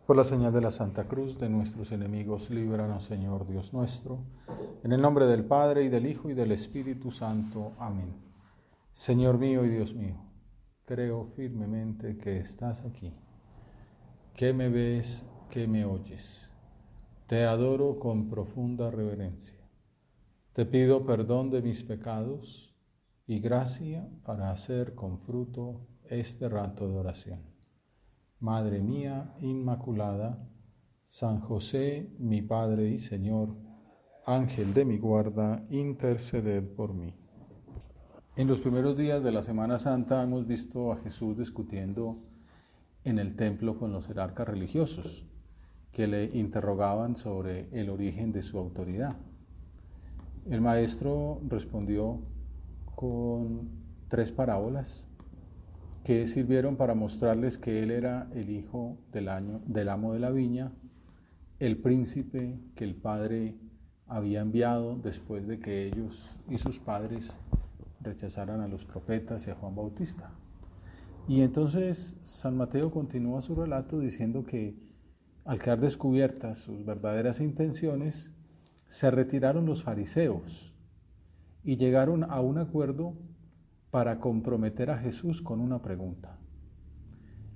Por la señal de la Santa Cruz de nuestros enemigos, líbranos, Señor Dios nuestro. En el nombre del Padre, y del Hijo, y del Espíritu Santo. Amén. Señor mío y Dios mío, creo firmemente que estás aquí, que me ves, que me oyes. Te adoro con profunda reverencia. Te pido perdón de mis pecados y gracia para hacer con fruto este rato de oración. Madre mía Inmaculada, San José, mi Padre y Señor, Ángel de mi guarda, interceded por mí. En los primeros días de la Semana Santa hemos visto a Jesús discutiendo en el templo con los jerarcas religiosos, que le interrogaban sobre el origen de su autoridad. El maestro respondió con 3 parábolas que sirvieron para mostrarles que él era el hijo del amo de la viña, el príncipe que el Padre había enviado después de que ellos y sus padres rechazaran a los profetas y a Juan Bautista. Y entonces San Mateo continúa su relato diciendo que al quedar descubiertas sus verdaderas intenciones, se retiraron los fariseos y llegaron a un acuerdo para comprometer a Jesús con una pregunta.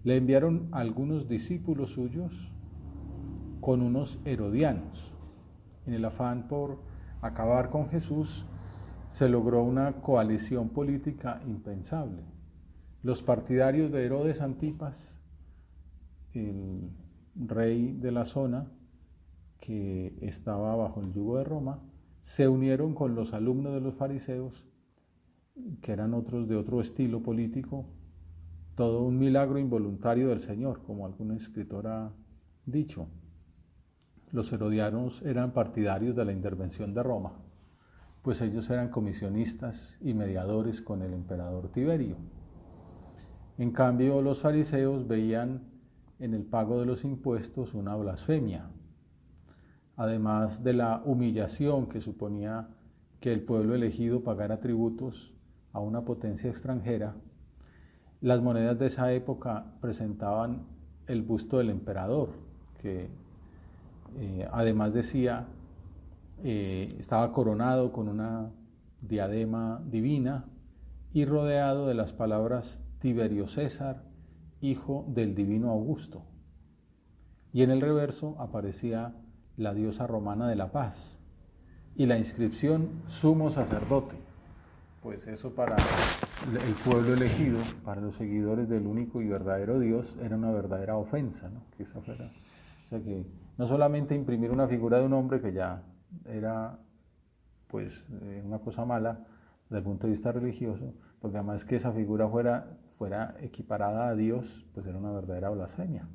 Le enviaron a algunos discípulos suyos con unos herodianos. En el afán por acabar con Jesús, se logró una coalición política impensable. Los partidarios de Herodes Antipas, el rey de la zona que estaba bajo el yugo de Roma, se unieron con los alumnos de los fariseos, que eran otros de otro estilo político, todo un milagro involuntario del Señor, como algún escritor ha dicho. Los herodianos eran partidarios de la intervención de Roma, pues ellos eran comisionistas y mediadores con el emperador Tiberio. En cambio, los fariseos veían en el pago de los impuestos una blasfemia, además de la humillación que suponía que el pueblo elegido pagara tributos a una potencia extranjera. Las monedas de esa época presentaban el busto del emperador, que además decía, estaba coronado con una diadema divina y rodeado de las palabras Tiberio César, hijo del divino Augusto. Y en el reverso aparecía la diosa romana de la paz y la inscripción sumo sacerdote. Pues eso para el pueblo elegido, para los seguidores del único y verdadero Dios, era una verdadera ofensa, ¿no? Que esa fuera, o sea que no solamente imprimir una figura de un hombre que ya era pues una cosa mala desde el punto de vista religioso, porque además que esa figura fuera equiparada a Dios, pues era una verdadera blasfemia.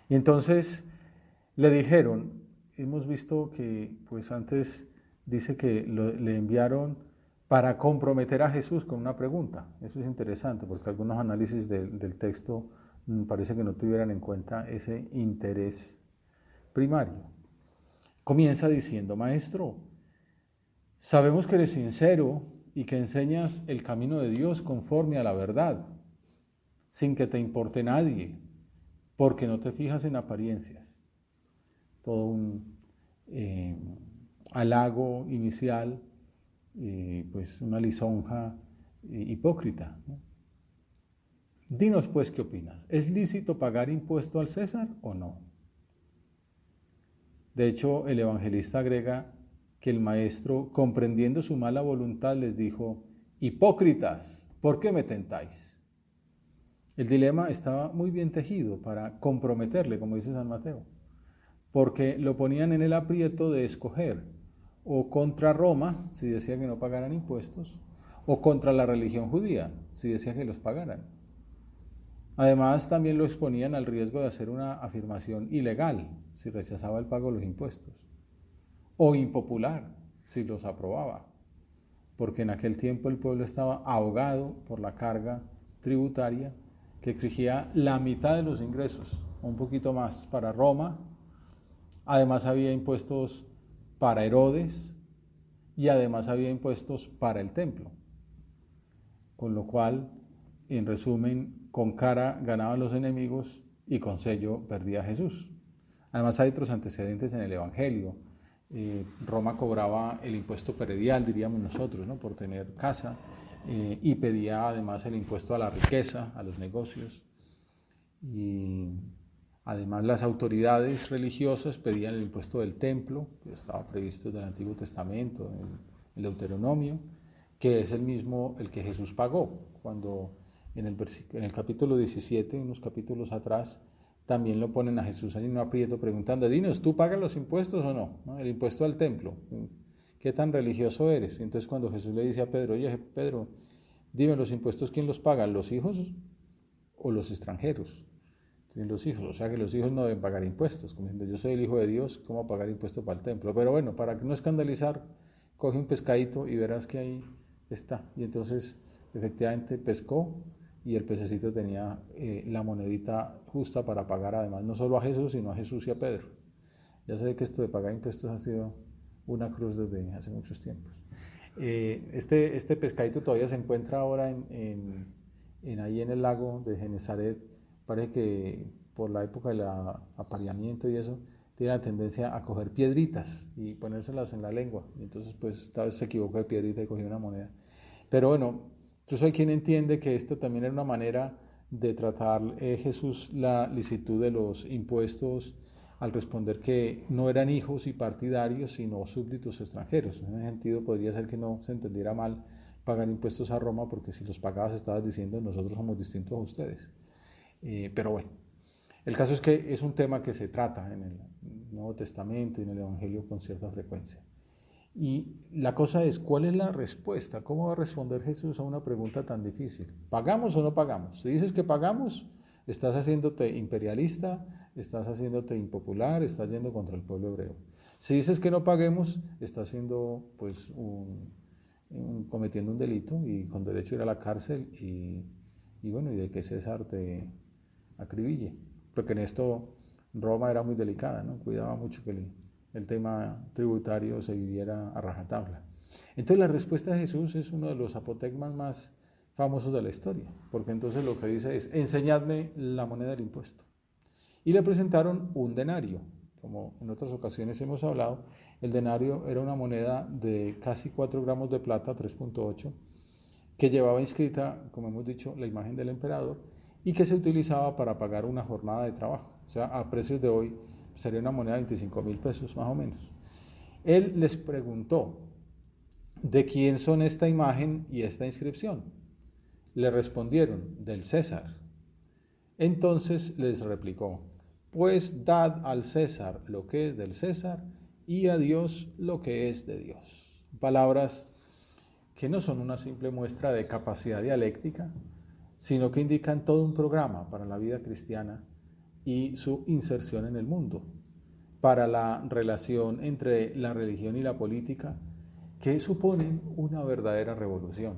Y entonces le dijeron, hemos visto que pues antes dice que le enviaron para comprometer a Jesús con una pregunta. Eso es interesante porque algunos análisis del texto parece que no tuvieran en cuenta ese interés primario. Comienza diciendo, Maestro, sabemos que eres sincero y que enseñas el camino de Dios conforme a la verdad, sin que te importe nadie, porque no te fijas en apariencias. Todo un halago inicial, pues una lisonja hipócrita, ¿no? Dinos pues qué opinas. ¿Es lícito pagar impuesto al César o no? De hecho, el evangelista agrega que el maestro, comprendiendo su mala voluntad, les dijo, hipócritas, ¿por qué me tentáis? El dilema estaba muy bien tejido para comprometerle, como dice San Mateo, porque lo ponían en el aprieto de escoger o contra Roma, si decía que no pagaran impuestos, o contra la religión judía, si decía que los pagaran. Además, también lo exponían al riesgo de hacer una afirmación ilegal, si rechazaba el pago de los impuestos, o impopular, si los aprobaba, porque en aquel tiempo el pueblo estaba ahogado por la carga tributaria que exigía la mitad de los ingresos, un poquito más para Roma. Además había impuestos para Herodes y además había impuestos para el templo, con lo cual, en resumen, con cara ganaban los enemigos y con sello perdía a Jesús. Además hay otros antecedentes en el Evangelio. Roma cobraba el impuesto predial, diríamos nosotros, ¿no?, por tener casa, y pedía además el impuesto a la riqueza, a los negocios. Y además las autoridades religiosas pedían el impuesto del templo, que estaba previsto en el Antiguo Testamento, en el Deuteronomio, que es el mismo el que Jesús pagó, cuando en el capítulo 17, unos capítulos atrás, también lo ponen a Jesús ahí en un aprieto preguntando: dinos, ¿tú pagas los impuestos o no? ¿No? El impuesto al templo, ¿qué tan religioso eres? Entonces cuando Jesús le dice a Pedro: oye Pedro, dime, ¿los impuestos quién los paga? ¿Los hijos o los extranjeros? Los hijos, o sea que los hijos no deben pagar impuestos, como diciendo: yo soy el hijo de Dios, ¿cómo pagar impuestos para el templo? Pero bueno, para no escandalizar, coge un pescadito y verás que ahí está. Y entonces efectivamente pescó, y el pececito tenía la monedita justa para pagar, además no solo a Jesús, sino a Jesús y a Pedro. Ya sé que esto de pagar impuestos ha sido una cruz desde hace muchos tiempos. Este pescadito todavía se encuentra ahora ahí en el lago de Genesaret. Parece que por la época del apareamiento y eso, tiene la tendencia a coger piedritas y ponérselas en la lengua. Y entonces, pues, esta vez se equivocó de piedrita y cogió una moneda. Pero bueno, incluso hay quien entiende que esto también era una manera de tratar Jesús la licitud de los impuestos, al responder que no eran hijos y partidarios, sino súbditos extranjeros. En ese sentido, podría ser que no se entendiera mal pagar impuestos a Roma, porque si los pagabas estabas diciendo: nosotros somos distintos a ustedes. Pero bueno, el caso es que es un tema que se trata en el Nuevo Testamento y en el Evangelio con cierta frecuencia. Y la cosa es: ¿cuál es la respuesta? ¿Cómo va a responder Jesús a una pregunta tan difícil? ¿Pagamos o no pagamos? Si dices que pagamos, estás haciéndote imperialista, estás haciéndote impopular, estás yendo contra el pueblo hebreo. Si dices que no paguemos, estás haciendo, pues, cometiendo un delito y con derecho a ir a la cárcel, y bueno, y de que César te acribille. Porque en esto Roma era muy delicada, ¿no? Cuidaba mucho que el tema tributario se viviera a rajatabla. Entonces la respuesta de Jesús es uno de los apotegmas más famosos de la historia, porque entonces lo que dice es: enseñadme la moneda del impuesto. Y le presentaron un denario. Como en otras ocasiones hemos hablado, el denario era una moneda de casi 4 gramos de plata, 3.8, que llevaba inscrita, como hemos dicho, la imagen del emperador, y que se utilizaba para pagar una jornada de trabajo. O sea, a precios de hoy sería una moneda de 25,000 pesos más o menos. Él les preguntó: ¿de quién son esta imagen y esta inscripción? Le respondieron: del César. Entonces les replicó: pues dad al César lo que es del César, y a Dios lo que es de Dios. Palabras que no son una simple muestra de capacidad dialéctica, sino que indican todo un programa para la vida cristiana y su inserción en el mundo, para la relación entre la religión y la política, que suponen una verdadera revolución.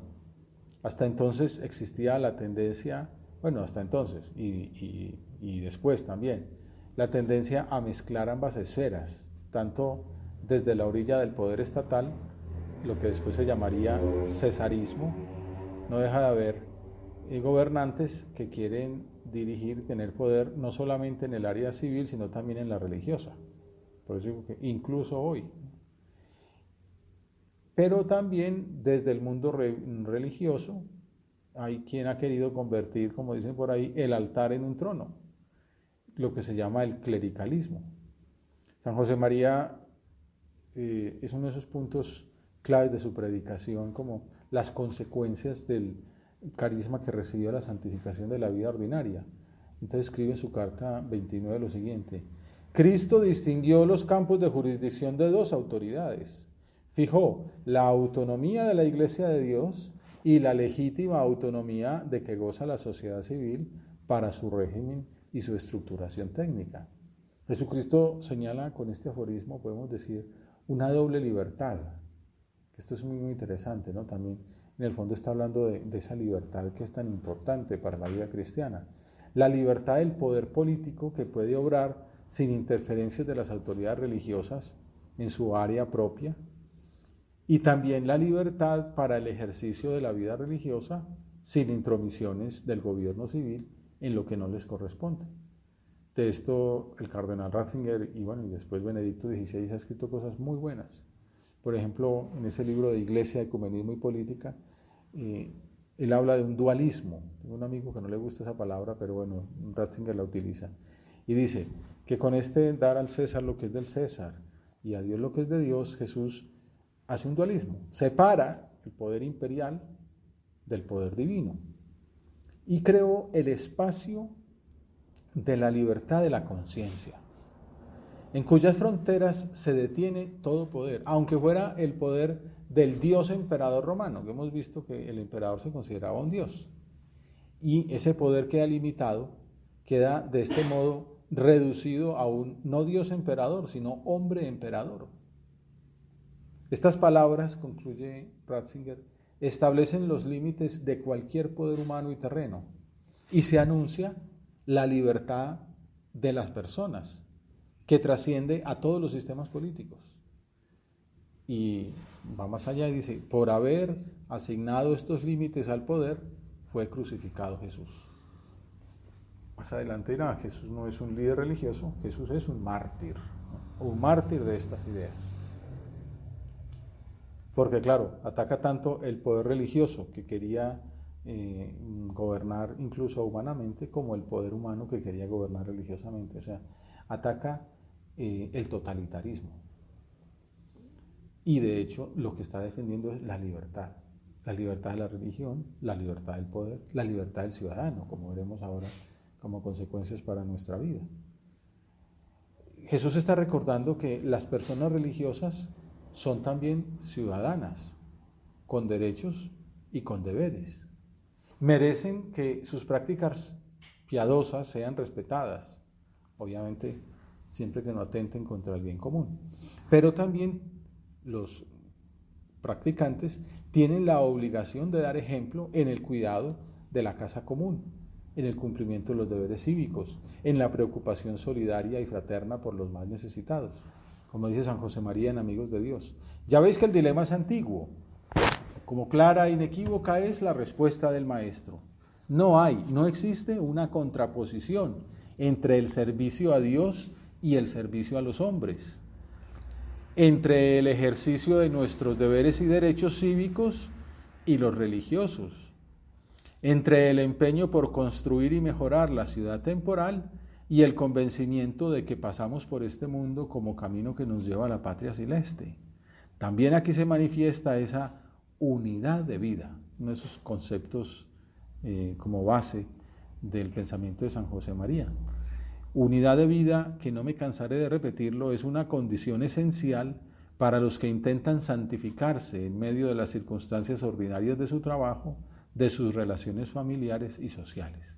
Hasta entonces existía la tendencia, bueno, hasta entonces y después también, la tendencia a mezclar ambas esferas, tanto desde la orilla del poder estatal, lo que después se llamaría cesarismo. No deja de haber gobernantes que quieren dirigir, tener poder no solamente en el área civil, sino también en la religiosa. Por eso digo que incluso hoy. Pero también desde el mundo religioso hay quien ha querido convertir, como dicen por ahí, el altar en un trono, lo que se llama el clericalismo. San José María es uno de esos puntos claves de su predicación, como las consecuencias del carisma que recibió la santificación de la vida ordinaria. Entonces escribe en su carta 29 lo siguiente: Cristo distinguió los campos de jurisdicción de dos autoridades. Fijó la autonomía de la Iglesia de Dios y la legítima autonomía de que goza la sociedad civil para su régimen y su estructuración técnica. Jesucristo señala con este aforismo, podemos decir, una doble libertad. Esto es muy, muy interesante, ¿no? También en el fondo está hablando de esa libertad que es tan importante para la vida cristiana. La libertad del poder político, que puede obrar sin interferencias de las autoridades religiosas en su área propia, y también la libertad para el ejercicio de la vida religiosa sin intromisiones del gobierno civil en lo que no les corresponde. De esto el cardenal Ratzinger y después Benedicto XVI ha escrito cosas muy buenas. Por ejemplo, en ese libro de Iglesia, Ecumenismo y Política, él habla de un dualismo. Tengo un amigo que no le gusta esa palabra, pero Ratzinger la utiliza. Y dice que con dar al César lo que es del César y a Dios lo que es de Dios, Jesús hace un dualismo. Separa el poder imperial del poder divino y creó el espacio de la libertad de la conciencia, en cuyas fronteras se detiene todo poder, aunque fuera el poder del dios emperador romano, que hemos visto que el emperador se consideraba un dios, y ese poder queda limitado, queda de este modo reducido a un no dios emperador, sino hombre emperador. Estas palabras, concluye Ratzinger, establecen los límites de cualquier poder humano y terreno, y se anuncia la libertad de las personas, que trasciende a todos los sistemas políticos. Y va más allá y dice, por haber asignado estos límites al poder, fue crucificado Jesús. Más adelante dirá, Jesús no es un líder religioso, Jesús es un mártir, ¿no? Un mártir de estas ideas. Porque claro, ataca tanto el poder religioso que quería gobernar incluso humanamente, como el poder humano que quería gobernar religiosamente. O sea, ataca el totalitarismo. Y de hecho lo que está defendiendo es la libertad de la religión, la libertad del poder, la libertad del ciudadano, como veremos ahora como consecuencias para nuestra vida. Jesús está recordando que las personas religiosas son también ciudadanas, con derechos y con deberes. Merecen que sus prácticas piadosas sean respetadas, obviamente siempre que no atenten contra el bien común. Pero también los practicantes tienen la obligación de dar ejemplo en el cuidado de la casa común, en el cumplimiento de los deberes cívicos, en la preocupación solidaria y fraterna por los más necesitados. Como dice San José María en Amigos de Dios. Ya veis que el dilema es antiguo. Como clara e inequívoca es la respuesta del Maestro. No existe una contraposición entre el servicio a Dios y el servicio a los hombres, entre el ejercicio de nuestros deberes y derechos cívicos y los religiosos, entre el empeño por construir y mejorar la ciudad temporal y el convencimiento de que pasamos por este mundo como camino que nos lleva a la patria celeste. También aquí se manifiesta esa unidad de vida, uno de esos conceptos como base del pensamiento de San José María. Unidad de vida, que no me cansaré de repetirlo, es una condición esencial para los que intentan santificarse en medio de las circunstancias ordinarias de su trabajo, de sus relaciones familiares y sociales.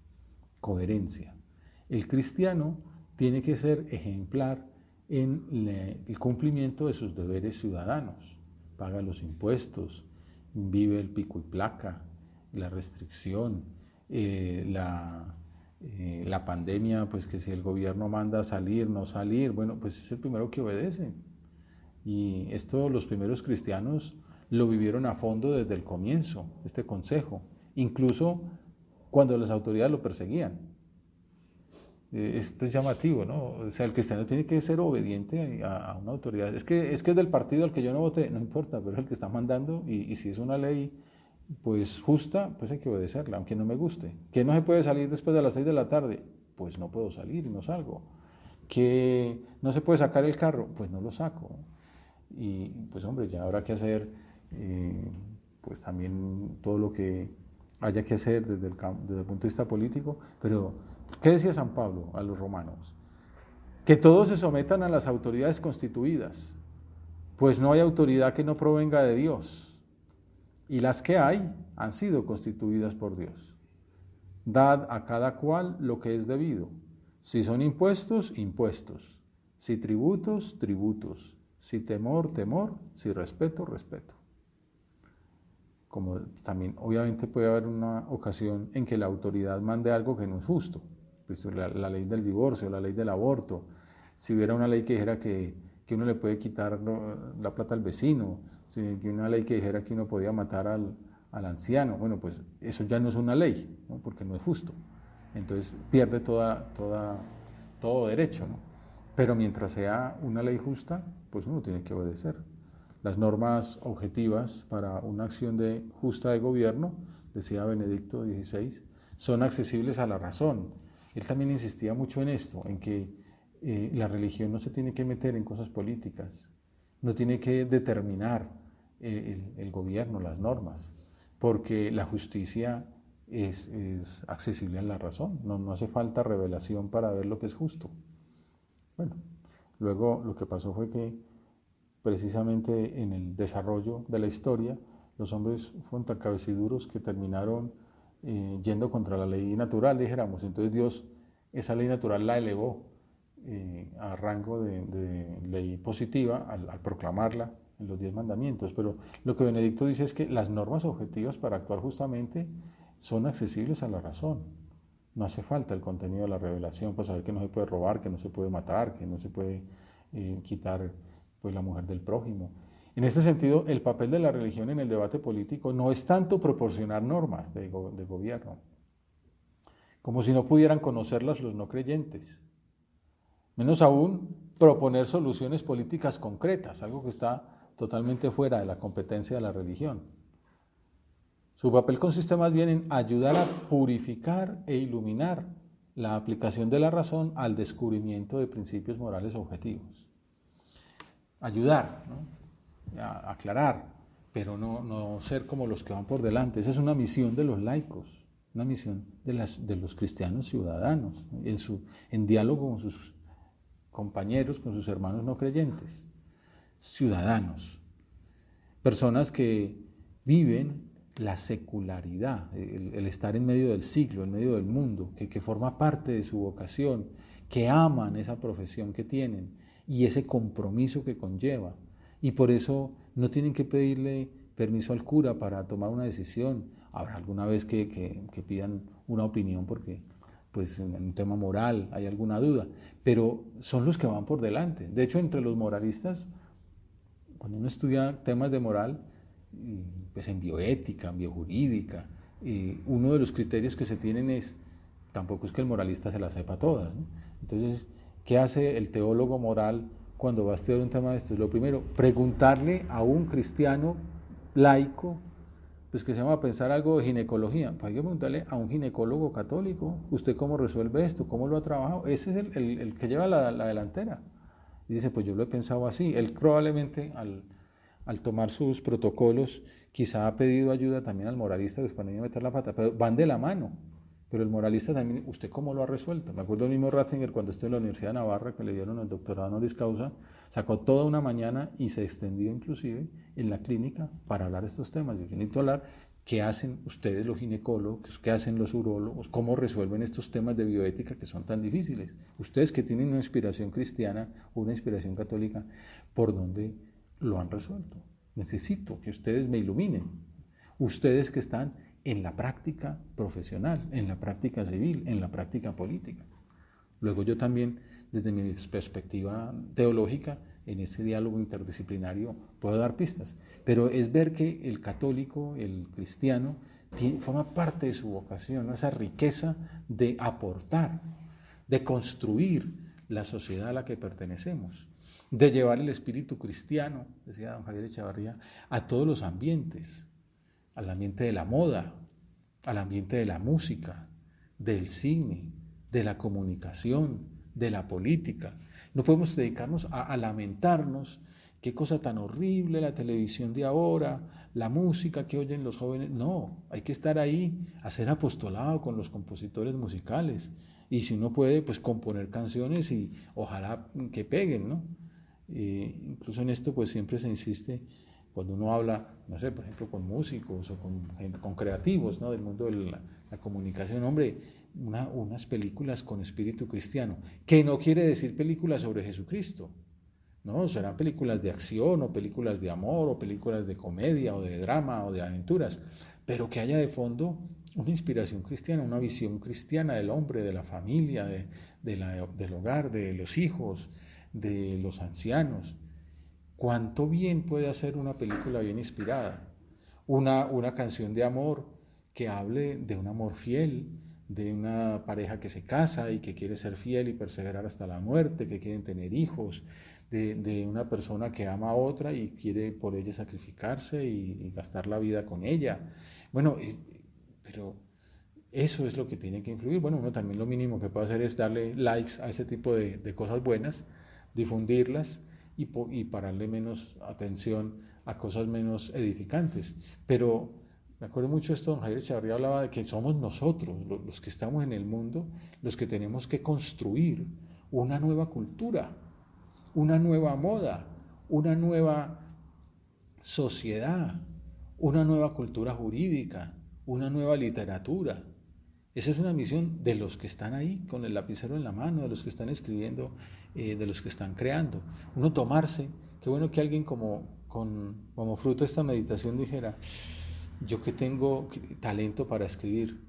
Coherencia. El cristiano tiene que ser ejemplar en el cumplimiento de sus deberes ciudadanos. Paga los impuestos, vive el pico y placa, la restricción, la pandemia, pues que si el gobierno manda salir, no salir, pues es el primero que obedece. Y esto los primeros cristianos lo vivieron a fondo desde el comienzo, este consejo, incluso cuando las autoridades lo perseguían. Esto es llamativo, ¿no? O sea, el cristiano tiene que ser obediente a una autoridad. Es que es del partido al que yo no voté, no importa, pero es el que está mandando y si es una ley pues justa, pues hay que obedecerla, aunque no me guste. Que no se puede salir después de las 6 de la tarde, pues no puedo salir y no salgo. Que no se puede sacar el carro, pues no lo saco. Y pues hombre, ya habrá que hacer pues también todo lo que haya que hacer desde el punto de vista político. Pero ¿qué decía San Pablo a los romanos? Que todos se sometan a las autoridades constituidas, pues no hay autoridad que no provenga de Dios, y las que hay han sido constituidas por Dios. Dad a cada cual lo que es debido. Si son impuestos, impuestos. Si tributos, tributos. Si temor, temor. Si respeto, respeto. Como también obviamente puede haber una ocasión en que la autoridad mande algo que no es justo. Pues la ley del divorcio, la ley del aborto. Si hubiera una ley que dijera que uno le puede quitar la plata al vecino, si una ley que dijera que uno podía matar al anciano, pues eso ya no es una ley, ¿no? Porque no es justo. Entonces pierde toda todo derecho, ¿no? Pero mientras sea una ley justa, pues uno tiene que obedecer. Las normas objetivas para una acción justa de gobierno, decía Benedicto XVI, son accesibles a la razón. Él también insistía mucho en esto, en que la religión no se tiene que meter en cosas políticas, no tiene que determinar el gobierno, las normas, porque la justicia es accesible a la razón, no hace falta revelación para ver lo que es justo. Bueno, luego lo que pasó fue que precisamente en el desarrollo de la historia, los hombres fueron tan cabeciduros que terminaron yendo contra la ley natural, dijéramos. Entonces Dios esa ley natural la elevó a rango de ley positiva al proclamarla en los 10 mandamientos. Pero lo que Benedicto dice es que las normas objetivas para actuar justamente son accesibles a la razón. No hace falta el contenido de la revelación para saber que no se puede robar, que no se puede matar, que no se puede quitar pues, la mujer del prójimo. En este sentido, el papel de la religión en el debate político no es tanto proporcionar normas de gobierno, como si no pudieran conocerlas los no creyentes. Menos aún proponer soluciones políticas concretas, algo que está totalmente fuera de la competencia de la religión. Su papel consiste más bien en ayudar a purificar e iluminar la aplicación de la razón al descubrimiento de principios morales objetivos. Ayudar, ¿no? A aclarar, pero no ser como los que van por delante. Esa es una misión de los laicos, una misión de los cristianos ciudadanos, ¿no? En diálogo con sus compañeros, con sus hermanos no creyentes. Ciudadanos, personas que viven la secularidad, el estar en medio del siglo, en medio del mundo, que forma parte de su vocación, que aman esa profesión que tienen y ese compromiso que conlleva. Y por eso no tienen que pedirle permiso al cura para tomar una decisión. Habrá alguna vez que pidan una opinión porque pues en un tema moral hay alguna duda, pero son los que van por delante. De hecho, entre los moralistas, cuando uno estudia temas de moral, pues en bioética, en biojurídica, uno de los criterios que se tienen es, tampoco es que el moralista se las sepa todas, ¿no? Entonces, ¿qué hace el teólogo moral cuando va a estudiar un tema de esto? Es lo primero, preguntarle a un cristiano laico, pues que se llama a pensar algo de ginecología, pues hay que preguntarle a un ginecólogo católico, ¿usted cómo resuelve esto? ¿Cómo lo ha trabajado? Ese es el que lleva la delantera. Y dice, pues yo lo he pensado así. Él probablemente al tomar sus protocolos, quizá ha pedido ayuda también al moralista, pues para no meter la pata, pero van de la mano. Pero el moralista también, ¿usted cómo lo ha resuelto? Me acuerdo del mismo Ratzinger cuando estuvo en la Universidad de Navarra, que le dieron el doctorado honoris causa, sacó toda una mañana y se extendió inclusive en la clínica para hablar de estos temas. Yo necesito hablar qué hacen ustedes los ginecólogos, qué hacen los urólogos, cómo resuelven estos temas de bioética que son tan difíciles. Ustedes que tienen una inspiración cristiana o una inspiración católica, ¿por dónde lo han resuelto? Necesito que ustedes me iluminen. Ustedes que están en la práctica profesional, en la práctica civil, en la práctica política. Luego yo también, desde mi perspectiva teológica, en ese diálogo interdisciplinario puedo dar pistas. Pero es ver que el católico, el cristiano, forma parte de su vocación, ¿no? Esa riqueza de aportar, de construir la sociedad a la que pertenecemos, de llevar el espíritu cristiano, decía don Javier Echavarría, a todos los ambientes, al ambiente de la moda, al ambiente de la música, del cine, de la comunicación, de la política. No podemos dedicarnos a lamentarnos, qué cosa tan horrible la televisión de ahora, la música que oyen los jóvenes. No, hay que estar ahí, hacer apostolado con los compositores musicales. Y si uno puede, pues componer canciones y ojalá que peguen, ¿no? Incluso en esto pues siempre se insiste cuando uno habla, no sé, por ejemplo, con músicos o con creativos, ¿no? Del mundo de la comunicación, hombre, unas películas con espíritu cristiano, que no quiere decir películas sobre Jesucristo, ¿no? Serán películas de acción o películas de amor o películas de comedia o de drama o de aventuras, pero que haya de fondo una inspiración cristiana, una visión cristiana del hombre, de la familia, del hogar, de los hijos, de los ancianos. ¿Cuánto bien puede hacer una película bien inspirada? Una canción de amor que hable de un amor fiel, de una pareja que se casa y que quiere ser fiel y perseverar hasta la muerte, que quieren tener hijos, de una persona que ama a otra y quiere por ella sacrificarse y gastar la vida con ella. Bueno, pero eso es lo que tiene que influir. Bueno, uno también lo mínimo que puede hacer es darle likes a ese tipo de cosas buenas, difundirlas y pararle menos atención a cosas menos edificantes. Pero me acuerdo mucho esto, don Javier Echavarría hablaba de que somos nosotros, los que estamos en el mundo, los que tenemos que construir una nueva cultura, una nueva moda, una nueva sociedad, una nueva cultura jurídica, una nueva literatura. Esa es una misión de los que están ahí con el lapicero en la mano, de los que están escribiendo, de los que están creando. Uno tomarse, qué bueno que alguien como fruto de esta meditación dijera, yo que tengo talento para escribir,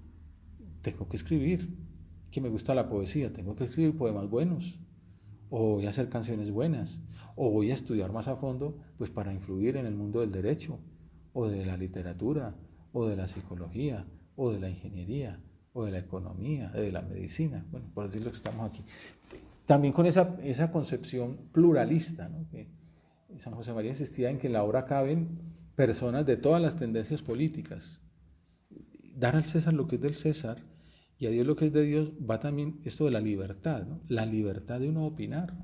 tengo que escribir, que me gusta la poesía, tengo que escribir poemas buenos, o voy a hacer canciones buenas, o voy a estudiar más a fondo, pues para influir en el mundo del derecho, o de la literatura, o de la psicología, o de la ingeniería, o de la economía, de la medicina, bueno, por decir lo que estamos aquí. También con esa concepción pluralista, ¿no? Que San José María insistía en que en la obra caben personas de todas las tendencias políticas. Dar al César lo que es del César y a Dios lo que es de Dios, va también esto de la libertad, ¿no? La libertad de uno opinar.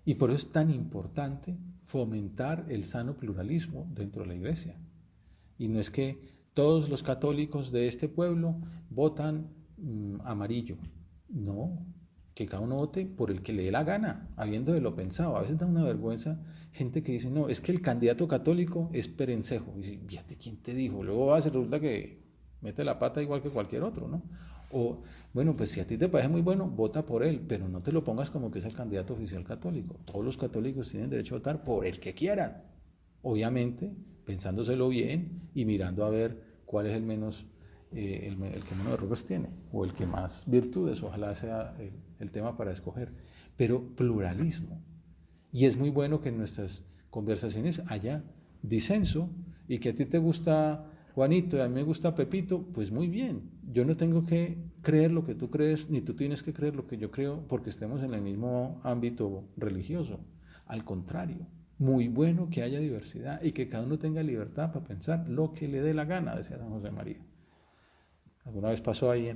Y por eso es tan importante fomentar el sano pluralismo dentro de la Iglesia. Y no es que todos los católicos de este pueblo votan amarillo. No, que cada uno vote por el que le dé la gana, habiendo de lo pensado. A veces da una vergüenza gente que dice, no, es que el candidato católico es Perencejo. Y dice, fíjate, ¿quién te dijo? Luego resulta que mete la pata igual que cualquier otro, ¿no? O, bueno, pues si a ti te parece muy bueno, vota por él, pero no te lo pongas como que es el candidato oficial católico. Todos los católicos tienen derecho a votar por el que quieran. Obviamente, pensándoselo bien y mirando a ver cuál es el que menos errores tiene, o el que más virtudes, ojalá sea el tema para escoger. Pero pluralismo. Y es muy bueno que en nuestras conversaciones haya disenso, y que a ti te gusta Juanito y a mí me gusta Pepito, pues muy bien. Yo no tengo que creer lo que tú crees, ni tú tienes que creer lo que yo creo, porque estemos en el mismo ámbito religioso. Al contrario, muy bueno que haya diversidad y que cada uno tenga libertad para pensar lo que le dé la gana, decía San José María. Alguna vez pasó ahí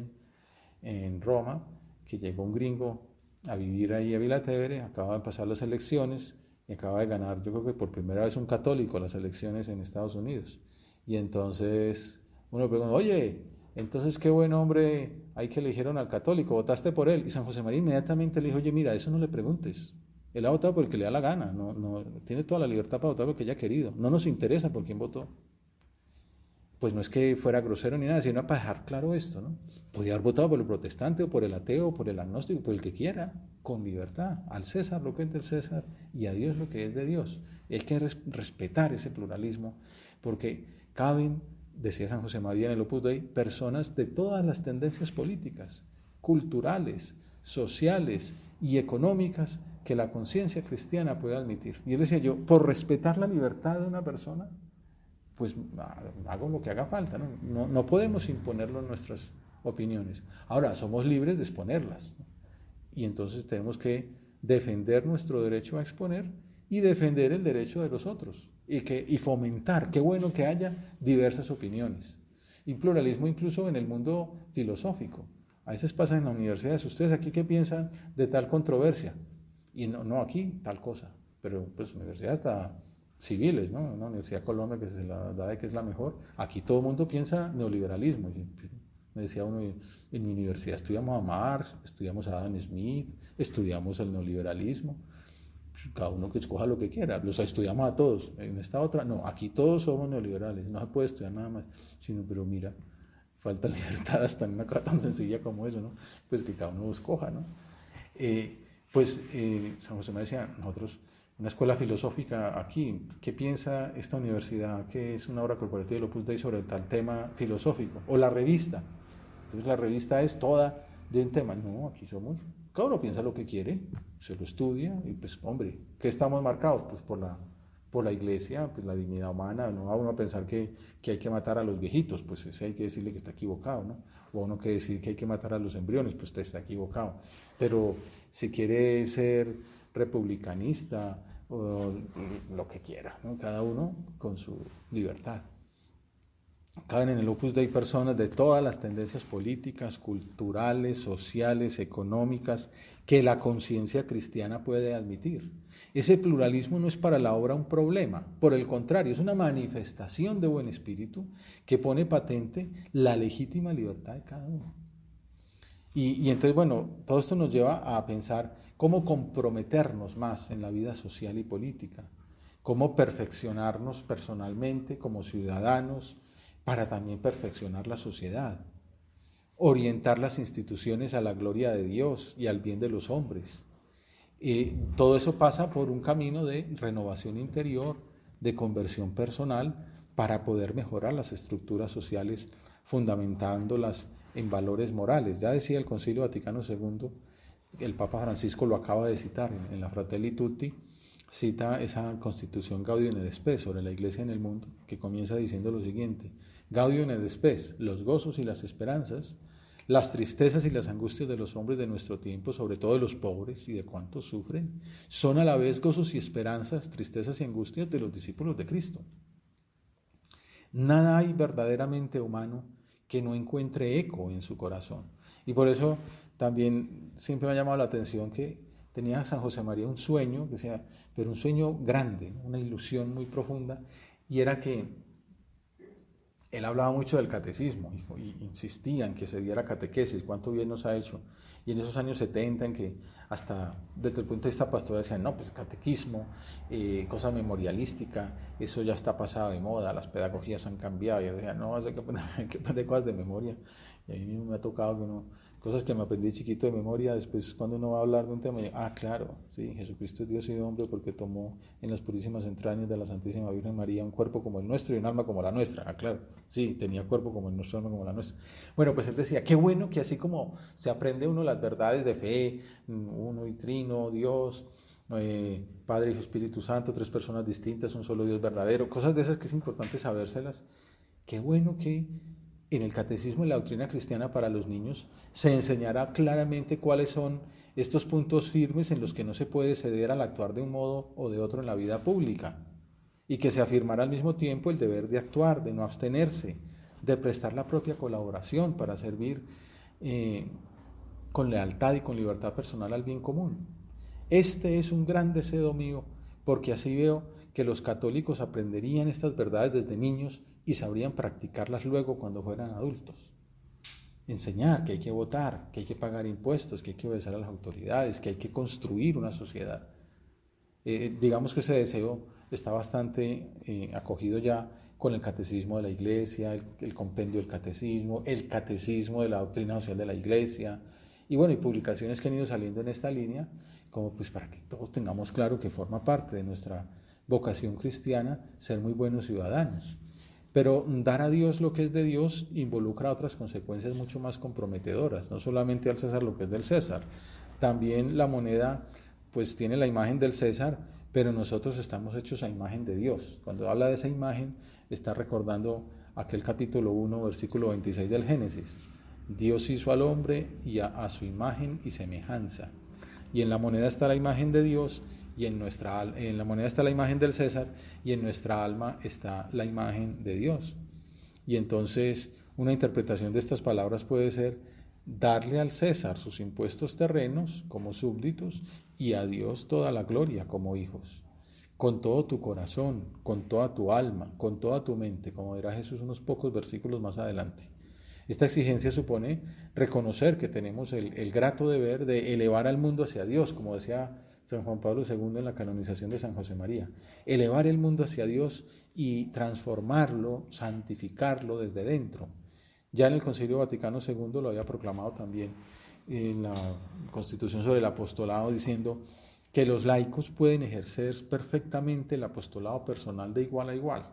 en Roma, que llegó un gringo a vivir ahí a Vilatevere, acaba de pasar las elecciones y acaba de ganar, yo creo que por primera vez un católico, las elecciones en Estados Unidos. Y entonces uno le pregunta, oye, entonces qué buen hombre hay que eligieron al católico, votaste por él. Y San José María inmediatamente le dijo, oye, mira, eso no le preguntes. Él ha votado por el que le da la gana, no, tiene toda la libertad para votar por el que haya querido. No nos interesa por quién votó. Pues no es que fuera grosero ni nada, sino para dejar claro esto, ¿no? Podía haber votado por el protestante o por el ateo o por el agnóstico, por el que quiera, con libertad. Al César lo que es del César y a Dios lo que es de Dios. Hay que respetar ese pluralismo, porque caben, decía San José María en el Opus Dei, personas de todas las tendencias políticas, culturales, sociales y económicas que la conciencia cristiana puede admitir. Y él decía yo, por respetar la libertad de una persona, pues hago lo que haga falta, ¿no? No podemos imponerlo en nuestras opiniones. Ahora, somos libres de exponerlas, ¿no? Y entonces tenemos que defender nuestro derecho a exponer y defender el derecho de los otros y fomentar, qué bueno que haya diversas opiniones. Y pluralismo incluso en el mundo filosófico. A veces pasa en las universidades, ustedes aquí qué piensan de tal controversia, y no aquí tal cosa, pero pues universidad está civiles, ¿no? Una Universidad de Colombia que se la da de que es la mejor. Aquí todo el mundo piensa neoliberalismo. Me decía uno, en mi universidad estudiamos a Marx, estudiamos a Adam Smith, estudiamos el neoliberalismo. Cada uno que escoja lo que quiera, los estudiamos a todos. En esta otra, no, aquí todos somos neoliberales, no se puede estudiar nada más. Sino, pero mira, falta libertad hasta en una cosa tan sencilla como eso, ¿no? Pues que cada uno lo escoja, ¿no? San José me decía, nosotros, una escuela filosófica aquí, ¿qué piensa esta universidad que es una obra corporativa del Opus Dei sobre tal tema filosófico? O la revista. Entonces la revista es toda de un tema. No, aquí somos, cada uno piensa lo que quiere, se lo estudia y pues, hombre, ¿qué estamos marcados? Pues por por la Iglesia, pues la dignidad humana. No va uno a pensar que hay que matar a los viejitos, pues ese hay que decirle que está equivocado, ¿no? O uno que decir que hay que matar a los embriones, pues usted está equivocado. Pero si quiere ser republicanista o lo que quiera, ¿no? Cada uno con su libertad. Caben en el Opus Dei personas de todas las tendencias políticas, culturales, sociales, económicas, que la conciencia cristiana puede admitir. Ese pluralismo no es para la obra un problema, por el contrario, es una manifestación de buen espíritu que pone patente la legítima libertad de cada uno. Y entonces, bueno, todo esto nos lleva a pensar cómo comprometernos más en la vida social y política, cómo perfeccionarnos personalmente como ciudadanos, para también perfeccionar la sociedad, orientar las instituciones a la gloria de Dios y al bien de los hombres. Todo eso pasa por un camino de renovación interior, de conversión personal, para poder mejorar las estructuras sociales, fundamentándolas en valores morales. Ya decía el Concilio Vaticano II, el Papa Francisco lo acaba de citar en la Fratelli Tutti, cita esa Constitución Gaudium et Spes sobre la Iglesia en el mundo, que comienza diciendo lo siguiente: Gaudium et Spes, los gozos y las esperanzas, las tristezas y las angustias de los hombres de nuestro tiempo, sobre todo de los pobres y de cuantos sufren, son a la vez gozos y esperanzas, tristezas y angustias de los discípulos de Cristo. Nada hay verdaderamente humano que no encuentre eco en su corazón. Y por eso también siempre me ha llamado la atención que tenía San José María un sueño, pero un sueño grande, una ilusión muy profunda, y era que él hablaba mucho del catecismo y insistía en que se diera catequesis, cuánto bien nos ha hecho. Y en esos años 70, en que hasta desde el punto de vista pastoral decían, no, pues catequismo, cosa memorialística, eso ya está pasado de moda, las pedagogías han cambiado. Y yo decía, no, hay que aprender cosas de memoria. Y a mí me ha tocado que cosas que me aprendí chiquito de memoria, después cuando uno va a hablar de un tema, claro, sí, Jesucristo es Dios y hombre porque tomó en las purísimas entrañas de la Santísima Virgen María un cuerpo como el nuestro y un alma como la nuestra. Claro, sí, tenía cuerpo como el nuestro, alma como la nuestra. Bueno, pues él decía, qué bueno que así como se aprende uno las verdades de fe, uno y trino, Dios, Padre, Hijo, Espíritu Santo, tres personas distintas, un solo Dios verdadero, cosas de esas que es importante sabérselas. Qué bueno que en el catecismo y la doctrina cristiana para los niños se enseñará claramente cuáles son estos puntos firmes en los que no se puede ceder al actuar de un modo o de otro en la vida pública, y que se afirmará al mismo tiempo el deber de actuar, de no abstenerse, de prestar la propia colaboración para servir con lealtad y con libertad personal al bien común. Este es un gran deseo mío, porque así veo que los católicos aprenderían estas verdades desde niños y sabrían practicarlas luego cuando fueran adultos. Enseñar que hay que votar, que hay que pagar impuestos, que hay que obedecer a las autoridades, que hay que construir una sociedad. Digamos que ese deseo está bastante acogido ya con el catecismo de la Iglesia, el compendio del catecismo de la doctrina social de la Iglesia, y bueno, y publicaciones que han ido saliendo en esta línea, como pues para que todos tengamos claro que forma parte de nuestra vocación cristiana ser muy buenos ciudadanos. Pero dar a Dios lo que es de Dios involucra otras consecuencias mucho más comprometedoras, no solamente al César lo que es del César, también la moneda pues tiene la imagen del César, pero nosotros estamos hechos a imagen de Dios. Cuando habla de esa imagen, está recordando aquel capítulo 1, versículo 26 del Génesis. Dios hizo al hombre y a su imagen y semejanza. Y en la moneda está la imagen de Dios, y en la moneda está la imagen del César, y en nuestra alma está la imagen de Dios. Y entonces una interpretación de estas palabras puede ser darle al César sus impuestos terrenos como súbditos y a Dios toda la gloria como hijos. Con todo tu corazón, con toda tu alma, con toda tu mente, como dirá Jesús unos pocos versículos más adelante. Esta exigencia supone reconocer que tenemos el grato deber de elevar al mundo hacia Dios, como decía San Juan Pablo II en la canonización de San José María. Elevar el mundo hacia Dios y transformarlo, santificarlo desde dentro. Ya en el Concilio Vaticano II lo había proclamado también en la Constitución sobre el Apostolado, diciendo que los laicos pueden ejercer perfectamente el apostolado personal de igual a igual.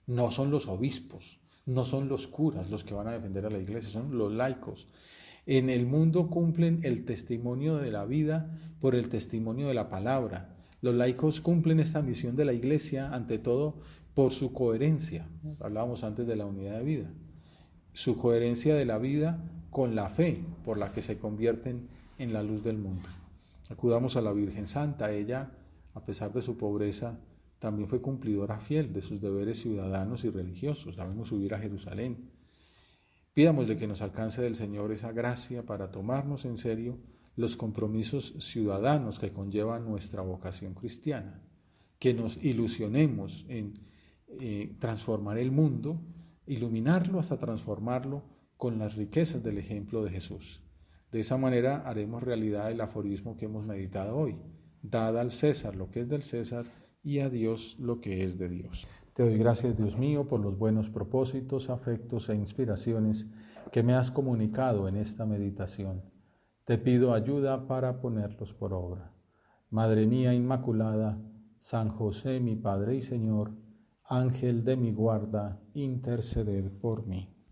No son los obispos, no son los curas los que van a defender a la Iglesia, son los laicos. En el mundo cumplen el testimonio de la vida por el testimonio de la palabra. Los laicos cumplen esta misión de la Iglesia, ante todo, por su coherencia. Hablábamos antes de la unidad de vida. Su coherencia de la vida con la fe, por la que se convierten en la luz del mundo. Acudamos a la Virgen Santa. Ella, a pesar de su pobreza, también fue cumplidora fiel de sus deberes ciudadanos y religiosos. La vemos subir a Jerusalén. Pidámosle que nos alcance del Señor esa gracia para tomarnos en serio los compromisos ciudadanos que conlleva nuestra vocación cristiana, que nos ilusionemos en transformar el mundo, iluminarlo hasta transformarlo con las riquezas del ejemplo de Jesús. De esa manera haremos realidad el aforismo que hemos meditado hoy: dad al César lo que es del César y a Dios lo que es de Dios. Te doy gracias, Dios mío, por los buenos propósitos, afectos e inspiraciones que me has comunicado en esta meditación. Te pido ayuda para ponerlos por obra. Madre mía Inmaculada, San José, mi Padre y Señor, Ángel de mi guarda, interceded por mí.